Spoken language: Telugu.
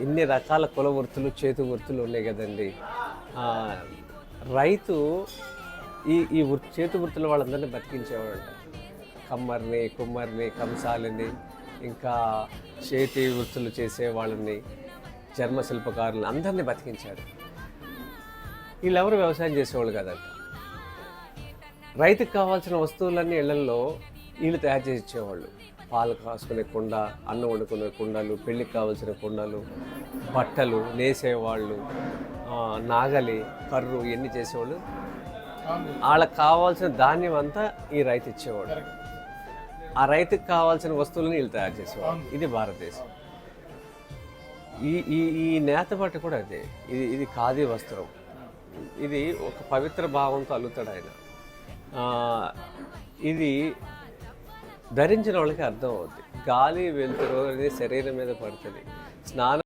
ఇన్ని రకాల కుల వృత్తులు, చేతి వృత్తులు ఉన్నాయి కదండి. రైతు ఈ చేతి వృత్తుల వాళ్ళందరినీ బతికించేవాడంట. కమ్మరిని, కుమ్మరిని, కంసాలిని, ఇంకా చేతి వృత్తులు చేసే వాళ్ళని, చర్మశిల్పకారులను అందరినీ బతికించాడు. వీళ్ళెవరు వ్యవసాయం చేసేవాళ్ళు కదంట. రైతుకు కావాల్సిన వస్తువులన్నీ ఇళ్లల్లో వీళ్ళు తయారు చేసి ఇచ్చేవాళ్ళు. పాలు కాసుకునే కుండ, అన్నం వండుకునే కుండలు, పెళ్ళికి కావాల్సిన కుండలు, బట్టలు నేసేవాళ్ళు, నాగలి, కర్రు ఇవన్నీ చేసేవాళ్ళు. వాళ్ళకి కావాల్సిన ధాన్యం అంతా ఈ రైతు ఇచ్చేవాడు. ఆ రైతుకు కావాల్సిన వస్తువులను వీళ్ళు తయారు చేసేవాళ్ళు. ఇది భారతదేశం. ఈ ఈ ఈ నేత బట్ట కూడా అదే. ఇది ఖాదీ వస్త్రం. ఇది ఒక పవిత్ర భావంతో అల్లుతాడు ఆయన. ఇది ధరించిన వాళ్ళకి అర్థం అవుద్ది. గాలి వెలుతురు అనేది శరీరం మీద పడుతుంది. స్నానం